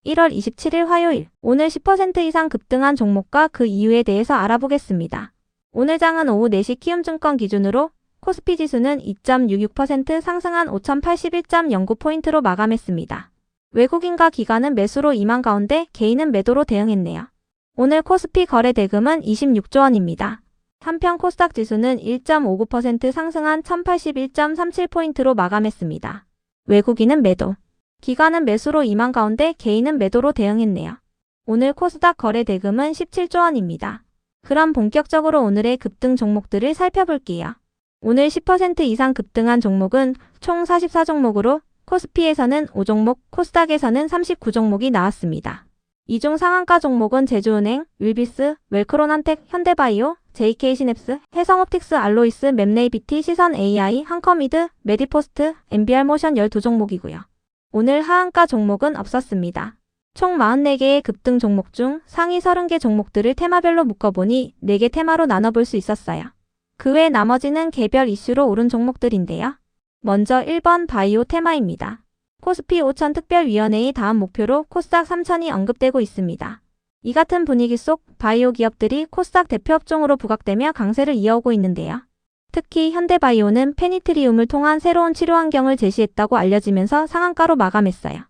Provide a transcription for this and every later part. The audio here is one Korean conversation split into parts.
1월 27일 화요일, 오늘 10% 이상 급등한 종목과 그 이유에 대해서 알아보겠습니다. 오늘 장은 오후 4시 키움증권 기준으로 코스피 지수는 2.66% 상승한 5081.09포인트로 마감했습니다. 외국인과 기관은 매수로 임한 가운데 개인은 매도로 대응했네요. 오늘 코스피 거래 대금은 26조 원입니다. 한편 코스닥 지수는 1.59% 상승한 1081.37포인트로 마감했습니다. 외국인은 매도, 기관은 매수로 임한 가운데 개인은 매도로 대응했네요. 오늘 코스닥 거래 대금은 17조 원입니다. 그럼 본격적으로 오늘의 급등 종목들을 살펴볼게요. 오늘 10% 이상 급등한 종목은 총 44종목으로 코스피에서는 5종목, 코스닥에서는 39종목이 나왔습니다. 이 중 상한가 종목은 제주은행, 윌비스, 웰크론한텍, 현대바이오, JK시냅스, 해성옵틱스, 알로이스, 맵네이비티, 시선AI, 한컴미드, 메디포스트, MBR모션 12종목이고요. 오늘 하한가 종목은 없었습니다. 총 44개의 급등 종목 중 상위 30개 종목들을 테마별로 묶어보니 4개 테마로 나눠볼 수 있었어요. 그 외 나머지는 개별 이슈로 오른 종목들인데요. 먼저 1번 바이오 테마입니다. 코스피 5000 특별위원회의 다음 목표로 코스닥 3000이 언급되고 있습니다. 이 같은 분위기 속 바이오 기업들이 코스닥 대표 업종으로 부각되며 강세를 이어오고 있는데요. 특히 현대바이오는 페니트리움을 통한 새로운 치료 환경을 제시했다고 알려지면서 상한가로 마감했어요.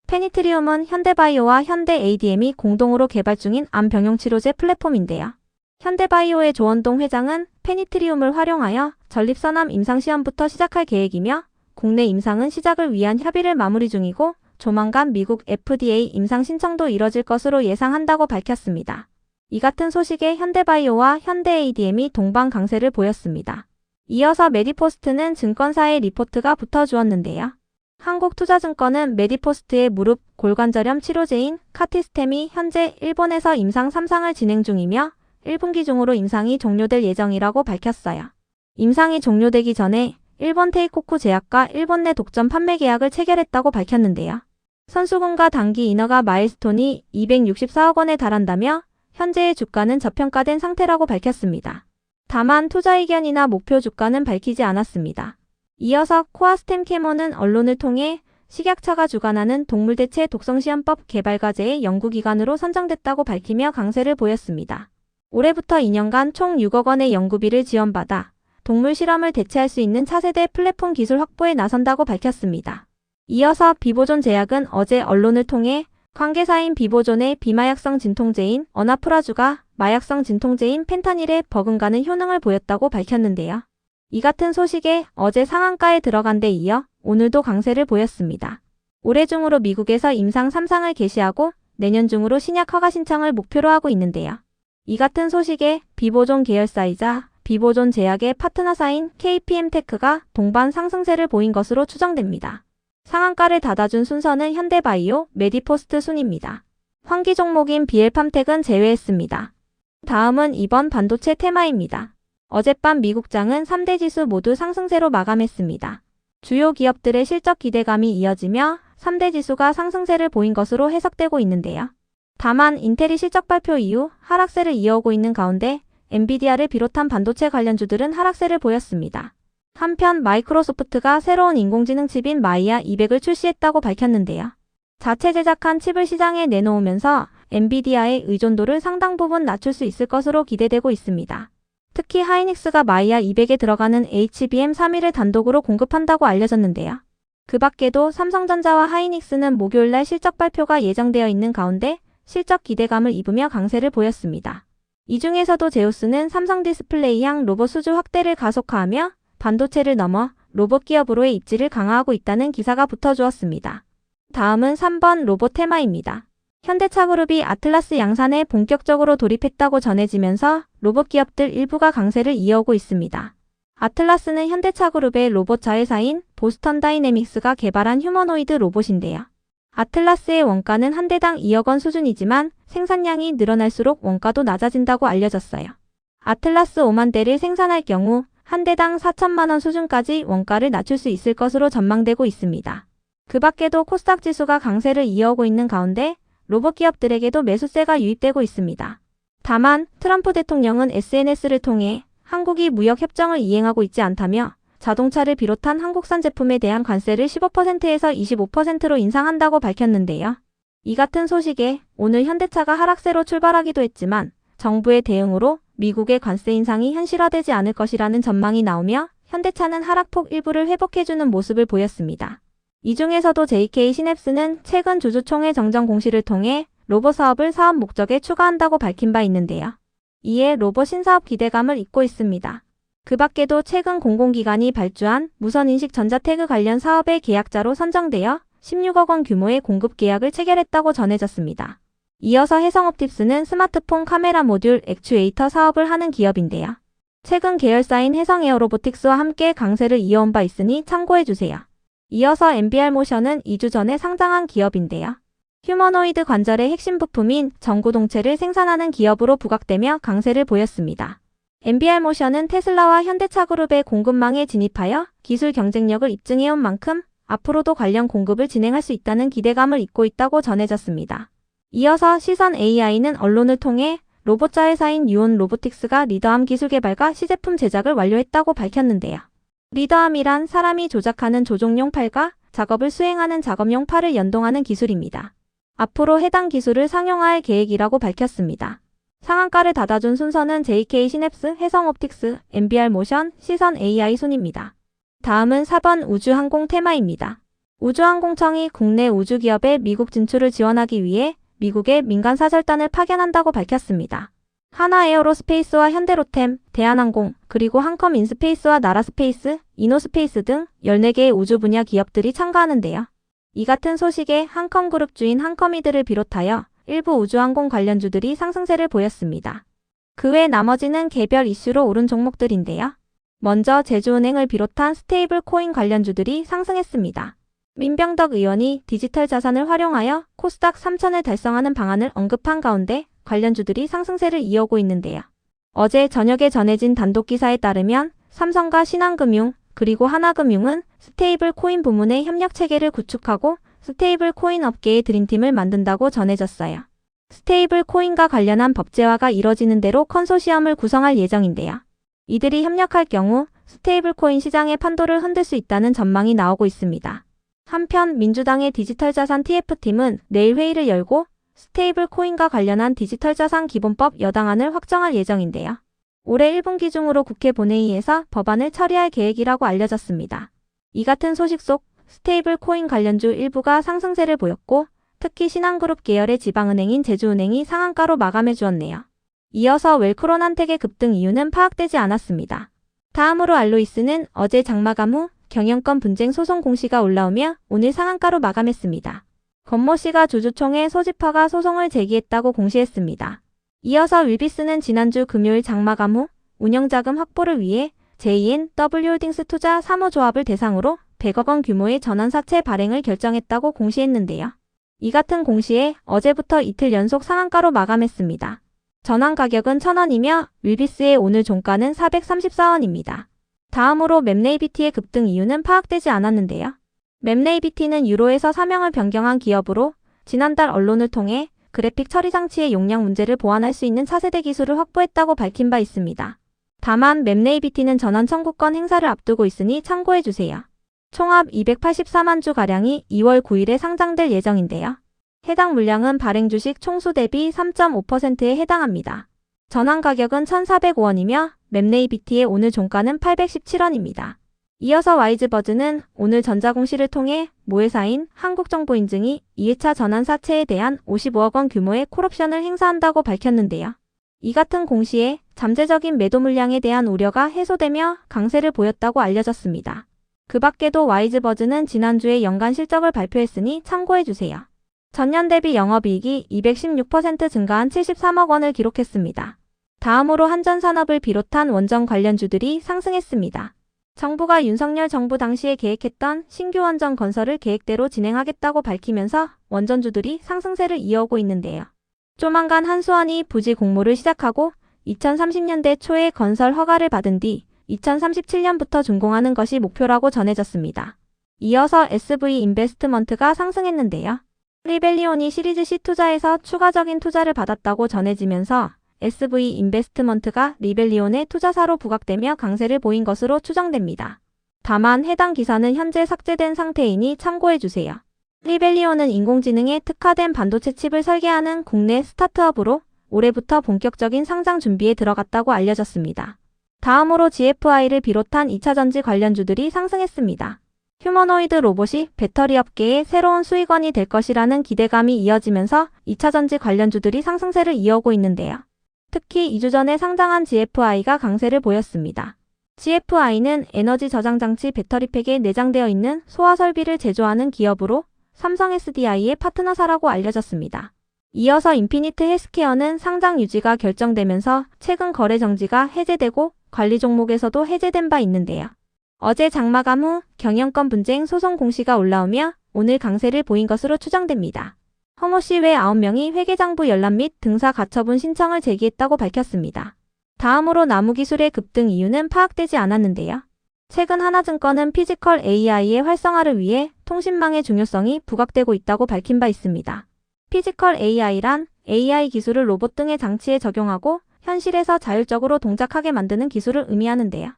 페니트리움은 현대바이오와 현대ADM이 공동으로 개발 중인 암 병용 치료제 플랫폼인데요. 현대바이오의 조원동 회장은 페니트리움을 활용하여 전립선암 임상시험부터 시작할 계획이며 국내 임상은 시작을 위한 협의를 마무리 중이고 조만간 미국 FDA 임상 신청도 이뤄질 것으로 예상한다고 밝혔습니다. 이 같은 소식에 현대바이오와 현대ADM이 동반 강세를 보였습니다. 이어서 메디포스트는 증권사의 리포트가 붙어주었는데요. 한국투자증권은 메디포스트의 무릎, 골관절염 치료제인 카티스템이 현재 일본에서 임상 3상을 진행 중이며 1분기 중으로 임상이 종료될 예정이라고 밝혔어요. 임상이 종료되기 전에 일본 테이코쿠 제약과 일본 내 독점 판매 계약을 체결했다고 밝혔는데요. 선수군과 단기 인허가 마일스톤이 264억 원에 달한다며 현재의 주가는 저평가된 상태라고 밝혔습니다. 다만 투자 의견이나 목표 주가는 밝히지 않았습니다. 이어서 코아스템 케모는 언론을 통해 식약처가 주관하는 동물대체 독성시험법 개발과제의 연구기관으로 선정됐다고 밝히며 강세를 보였습니다. 올해부터 2년간 총 6억 원의 연구비를 지원받아 동물 실험을 대체할 수 있는 차세대 플랫폼 기술 확보에 나선다고 밝혔습니다. 이어서 비보존 제약은 어제 언론을 통해 관계사인 비보존의 비마약성 진통제인 어나프라주가 마약성 진통제인 펜타닐에 버금가는 효능을 보였다고 밝혔는데요. 이 같은 소식에 어제 상한가에 들어간 데 이어 오늘도 강세를 보였습니다. 올해 중으로 미국에서 임상 3상을 개시하고 내년 중으로 신약 허가 신청을 목표로 하고 있는데요. 이 같은 소식에 비보존 계열사이자 비보존 제약의 파트너사인 KPM테크가 동반 상승세를 보인 것으로 추정됩니다. 상한가를 닫아준 순서는 현대바이오, 메디포스트 순입니다. 환기 종목인 비엘팜텍은 제외했습니다. 다음은 이번 반도체 테마입니다. 어젯밤 미국장은 3대 지수 모두 상승세로 마감했습니다. 주요 기업들의 실적 기대감이 이어지며 3대 지수가 상승세를 보인 것으로 해석되고 있는데요. 다만 인텔이 실적 발표 이후 하락세를 이어오고 있는 가운데 엔비디아를 비롯한 반도체 관련주들은 하락세를 보였습니다. 한편 마이크로소프트가 새로운 인공지능 칩인 마이야 200을 출시했다고 밝혔는데요. 자체 제작한 칩을 시장에 내놓으면서 엔비디아의 의존도를 상당 부분 낮출 수 있을 것으로 기대되고 있습니다. 특히 하이닉스가 마이야 200에 들어가는 HBM3E를 단독으로 공급한다고 알려졌는데요. 그 밖에도 삼성전자와 하이닉스는 목요일날 실적 발표가 예정되어 있는 가운데 실적 기대감을 입으며 강세를 보였습니다. 이 중에서도 제우스는 삼성 디스플레이향 로봇 수주 확대를 가속화하며 반도체를 넘어 로봇 기업으로의 입지를 강화하고 있다는 기사가 붙어주었습니다. 다음은 3번 로봇 테마입니다. 현대차그룹이 아틀라스 양산에 본격적으로 돌입했다고 전해지면서 로봇 기업들 일부가 강세를 이어오고 있습니다. 아틀라스는 현대차그룹의 로봇 자회사인 보스턴 다이내믹스가 개발한 휴머노이드 로봇인데요. 아틀라스의 원가는 한 대당 2억 원 수준이지만 생산량이 늘어날수록 원가도 낮아진다고 알려졌어요. 아틀라스 5만 대를 생산할 경우 한 대당 4천만 원 수준까지 원가를 낮출 수 있을 것으로 전망되고 있습니다. 그 밖에도 코스닥 지수가 강세를 이어오고 있는 가운데 로봇 기업들에게도 매수세가 유입되고 있습니다. 다만 트럼프 대통령은 SNS를 통해 한국이 무역 협정을 이행하고 있지 않다며 자동차를 비롯한 한국산 제품에 대한 관세를 15%에서 25%로 인상한다고 밝혔는데요. 이 같은 소식에 오늘 현대차가 하락세로 출발하기도 했지만 정부의 대응으로 미국의 관세 인상이 현실화되지 않을 것이라는 전망이 나오며 현대차는 하락폭 일부를 회복해주는 모습을 보였습니다. 이 중에서도 JK 시냅스는 최근 주주총회 정정 공시를 통해 로봇 사업을 사업 목적에 추가한다고 밝힌 바 있는데요. 이에 로봇 신사업 기대감을 잇고 있습니다. 그 밖에도 최근 공공기관이 발주한 무선인식 전자태그 관련 사업의 계약자로 선정되어 16억 원 규모의 공급 계약을 체결했다고 전해졌습니다. 이어서 해성옵틱스는 스마트폰 카메라 모듈 액추에이터 사업을 하는 기업인데요. 최근 계열사인 해성에어로보틱스와 함께 강세를 이어온 바 있으니 참고해주세요. 이어서 MBR모션은 2주 전에 상장한 기업인데요. 휴머노이드 관절의 핵심 부품인 전구동체를 생산하는 기업으로 부각되며 강세를 보였습니다. MBR모션은 테슬라와 현대차그룹의 공급망에 진입하여 기술 경쟁력을 입증해온 만큼 앞으로도 관련 공급을 진행할 수 있다는 기대감을 잇고 있다고 전해졌습니다. 이어서 시선 AI는 언론을 통해 로봇자 회사인 유온 로보틱스가 리더암 기술 개발과 시제품 제작을 완료했다고 밝혔는데요. 리더암이란 사람이 조작하는 조종용 팔과 작업을 수행하는 작업용 팔을 연동하는 기술입니다. 앞으로 해당 기술을 상용화할 계획이라고 밝혔습니다. 상한가를 닫아준 순서는 JK 시냅스, 해성옵틱스, MBR모션, 시선 AI 순입니다. 다음은 4번 우주항공 테마입니다. 우주항공청이 국내 우주기업의 미국 진출을 지원하기 위해 미국의 민간 사절단을 파견한다고 밝혔습니다. 하나에어로스페이스와 현대로템, 대한항공, 그리고 한컴인스페이스와 나라스페이스, 이노스페이스 등 14개의 우주 분야 기업들이 참가하는데요. 이 같은 소식에 한컴그룹 주인 한컴이들을 비롯하여 일부 우주항공 관련주들이 상승세를 보였습니다. 그 외 나머지는 개별 이슈로 오른 종목들인데요. 먼저 제주은행을 비롯한 스테이블 코인 관련주들이 상승했습니다. 민병덕 의원이 디지털 자산을 활용하여 코스닥 3,000을 달성하는 방안을 언급한 가운데 관련주들이 상승세를 이어오고 있는데요. 어제 저녁에 전해진 단독 기사에 따르면 삼성과 신한금융 그리고 하나금융은 스테이블 코인 부문의 협력 체계를 구축하고 스테이블 코인 업계의 드림팀을 만든다고 전해졌어요. 스테이블 코인과 관련한 법제화가 이뤄지는 대로 컨소시엄을 구성할 예정인데요. 이들이 협력할 경우 스테이블 코인 시장의 판도를 흔들 수 있다는 전망이 나오고 있습니다. 한편 민주당의 디지털 자산 TF팀은 내일 회의를 열고 스테이블 코인과 관련한 디지털 자산 기본법 여당안을 확정할 예정인데요. 올해 1분기 중으로 국회 본회의에서 법안을 처리할 계획이라고 알려졌습니다. 이 같은 소식 속 스테이블 코인 관련주 일부가 상승세를 보였고 특히 신한그룹 계열의 지방은행인 제주은행이 상한가로 마감해 주었네요. 이어서 웰크론한텍의 급등 이유는 파악되지 않았습니다. 다음으로 알로이스는 어제 장마감 후 경영권 분쟁 소송 공시가 올라오며 오늘 상한가로 마감했습니다. 권모 씨가 주주총회 소집화가 소송을 제기했다고 공시했습니다. 이어서 윌비스는 지난주 금요일 장마감 후 운영자금 확보를 위해 JNW홀딩스 투자 사무조합을 대상으로 100억 원 규모의 전환사채 발행을 결정했다고 공시했는데요. 이 같은 공시에 어제부터 이틀 연속 상한가로 마감했습니다. 전환 가격은 1,000원이며 윌비스의 오늘 종가는 434원입니다. 다음으로 맵네이비티의 급등 이유는 파악되지 않았는데요. 맵네이비티는 유로에서 사명을 변경한 기업으로 지난달 언론을 통해 그래픽 처리 장치의 용량 문제를 보완할 수 있는 차세대 기술을 확보했다고 밝힌 바 있습니다. 다만 맵네이비티는 전환 청구권 행사를 앞두고 있으니 참고해주세요. 총합 284만 주가량이 2월 9일에 상장될 예정인데요. 해당 물량은 발행 주식 총수 대비 3.5%에 해당합니다. 전환 가격은 1,405원이며 맵네이비티의 오늘 종가는 817원입니다. 이어서 와이즈버즈는 오늘 전자공시를 통해 모회사인 한국정보인증이 2회차 전환사채에 대한 55억 원 규모의 콜옵션을 행사한다고 밝혔는데요. 이 같은 공시에 잠재적인 매도 물량에 대한 우려가 해소되며 강세를 보였다고 알려졌습니다. 그 밖에도 와이즈버즈는 지난주에 연간 실적을 발표했으니 참고해주세요. 전년 대비 영업이익이 216% 증가한 73억 원을 기록했습니다. 다음으로 한전산업을 비롯한 원전 관련주들이 상승했습니다. 정부가 윤석열 정부 당시에 계획했던 신규 원전 건설을 계획대로 진행하겠다고 밝히면서 원전주들이 상승세를 이어오고 있는데요. 조만간 한수원이 부지 공모를 시작하고 2030년대 초에 건설 허가를 받은 뒤 2037년부터 준공하는 것이 목표라고 전해졌습니다. 이어서 SV 인베스트먼트가 상승했는데요. 리벨리온이 시리즈 C 투자에서 추가적인 투자를 받았다고 전해지면서 SV 인베스트먼트가 리벨리온의 투자사로 부각되며 강세를 보인 것으로 추정됩니다. 다만 해당 기사는 현재 삭제된 상태이니 참고해주세요. 리벨리오는 인공지능에 특화된 반도체 칩을 설계하는 국내 스타트업으로 올해부터 본격적인 상장 준비에 들어갔다고 알려졌습니다. 다음으로 GFI를 비롯한 2차전지 관련주들이 상승했습니다. 휴머노이드 로봇이 배터리 업계의 새로운 수익원이 될 것이라는 기대감이 이어지면서 2차전지 관련주들이 상승세를 이어오고 있는데요. 특히 2주 전에 상장한 GFI가 강세를 보였습니다. GFI는 에너지 저장 장치 배터리팩에 내장되어 있는 소화 설비를 제조하는 기업으로 삼성 SDI의 파트너사라고 알려졌습니다. 이어서 인피니트 헬스케어는 상장 유지가 결정되면서 최근 거래 정지가 해제되고 관리 종목에서도 해제된 바 있는데요. 어제 장마감 후 경영권 분쟁 소송 공시가 올라오며 오늘 강세를 보인 것으로 추정됩니다. 허모씨 외 9명이 회계장부 열람 및 등사 가처분 신청을 제기했다고 밝혔습니다. 다음으로 나무기술의 급등 이유는 파악되지 않았는데요. 최근 하나증권은 피지컬 AI의 활성화를 위해 통신망의 중요성이 부각되고 있다고 밝힌 바 있습니다. 피지컬 AI란 AI 기술을 로봇 등의 장치에 적용하고 현실에서 자율적으로 동작하게 만드는 기술을 의미하는데요.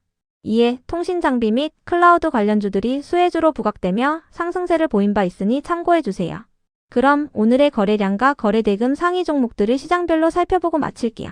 이에 통신 장비 및 클라우드 관련주들이 수혜주로 부각되며 상승세를 보인 바 있으니 참고해주세요. 그럼 오늘의 거래량과 거래대금 상위 종목들을 시장별로 살펴보고 마칠게요.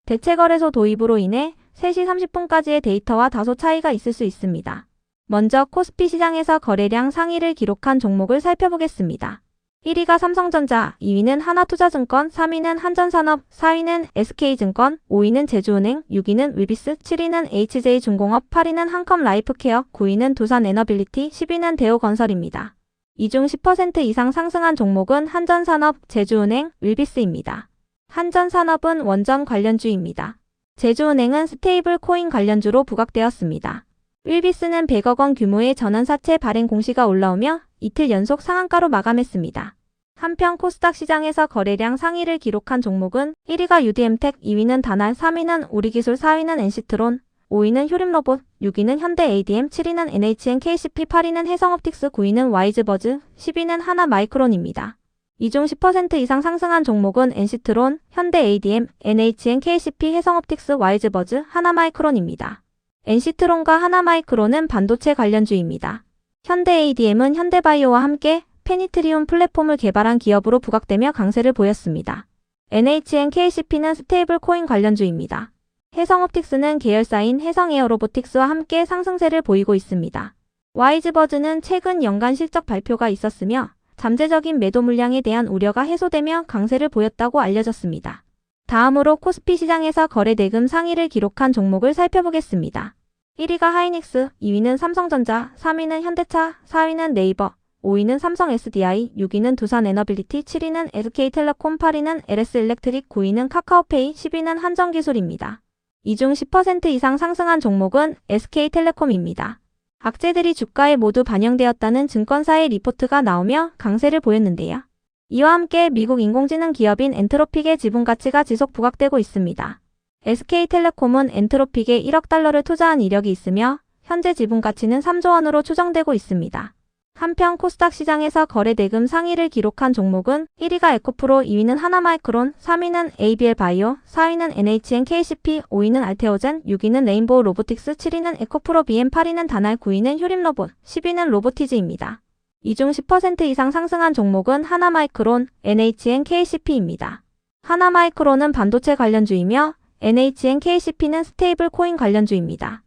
대체거래소 도입으로 인해 3시 30분까지의 데이터와 다소 차이가 있을 수 있습니다. 먼저 코스피 시장에서 거래량 상위를 기록한 종목을 살펴보겠습니다. 1위가 삼성전자, 2위는 하나투자증권, 3위는 한전산업, 4위는 SK증권, 5위는 제주은행, 6위는 윌비스, 7위는 HJ중공업, 8위는 한컴라이프케어, 9위는 두산에너빌리티, 10위는 대우건설입니다. 이 중 10% 이상 상승한 종목은 한전산업, 제주은행, 윌비스입니다. 한전산업은 원전 관련주입니다. 제주은행은 스테이블 코인 관련주로 부각되었습니다. 윌비스는 100억 원 규모의 전환사채 발행 공시가 올라오며 이틀 연속 상한가로 마감했습니다. 한편 코스닥 시장에서 거래량 상위를 기록한 종목은 1위가 UDM텍, 2위는 다날, 3위는 우리기술, 4위는 NC트론, 5위는 효림로봇, 6위는 현대ADM, 7위는 NHNKCP, 8위는 해성옵틱스, 9위는 와이즈버즈, 10위는 하나마이크론입니다. 이 중 10% 이상 상승한 종목은 NC트론, 현대ADM, NHNKCP, 해성옵틱스, 와이즈버즈, 하나마이크론입니다. NC트론과 하나마이크론은 반도체 관련주입니다. 현대ADM은 현대바이오와 함께 페니트리움 플랫폼을 개발한 기업으로 부각되며 강세를 보였습니다. NHNKCP는 스테이블 코인 관련주입니다. 해성옵틱스는 계열사인 해성에어로보틱스와 함께 상승세를 보이고 있습니다. 와이즈버즈는 최근 연간 실적 발표가 있었으며 잠재적인 매도 물량에 대한 우려가 해소되며 강세를 보였다고 알려졌습니다. 다음으로 코스피 시장에서 거래대금 상위를 기록한 종목을 살펴보겠습니다. 1위가 하이닉스, 2위는 삼성전자, 3위는 현대차, 4위는 네이버, 5위는 삼성 SDI, 6위는 두산에너빌리티, 7위는 SK텔레콤, 8위는 LS일렉트릭, 9위는 카카오페이, 10위는 한전기술입니다. 이 중 10% 이상 상승한 종목은 SK텔레콤입니다. 악재들이 주가에 모두 반영되었다는 증권사의 리포트가 나오며 강세를 보였는데요. 이와 함께 미국 인공지능 기업인 엔트로픽의 지분 가치가 지속 부각되고 있습니다. SK텔레콤은 엔트로픽에 1억 달러를 투자한 이력이 있으며 현재 지분 가치는 3조 원으로 추정되고 있습니다. 한편 코스닥 시장에서 거래대금 상위를 기록한 종목은 1위가 에코프로, 2위는 하나마이크론, 3위는 ABL바이오, 4위는 NHNKCP, 5위는 알테오젠, 6위는 레인보우 로보틱스, 7위는 에코프로 BM, 8위는 다날, 9위는 효림로봇, 10위는 로보티즈입니다. 이 중 10% 이상 상승한 종목은 하나마이크론, NHNKCP입니다. 하나마이크론은 반도체 관련주이며 NHNKCP는 스테이블 코인 관련주입니다.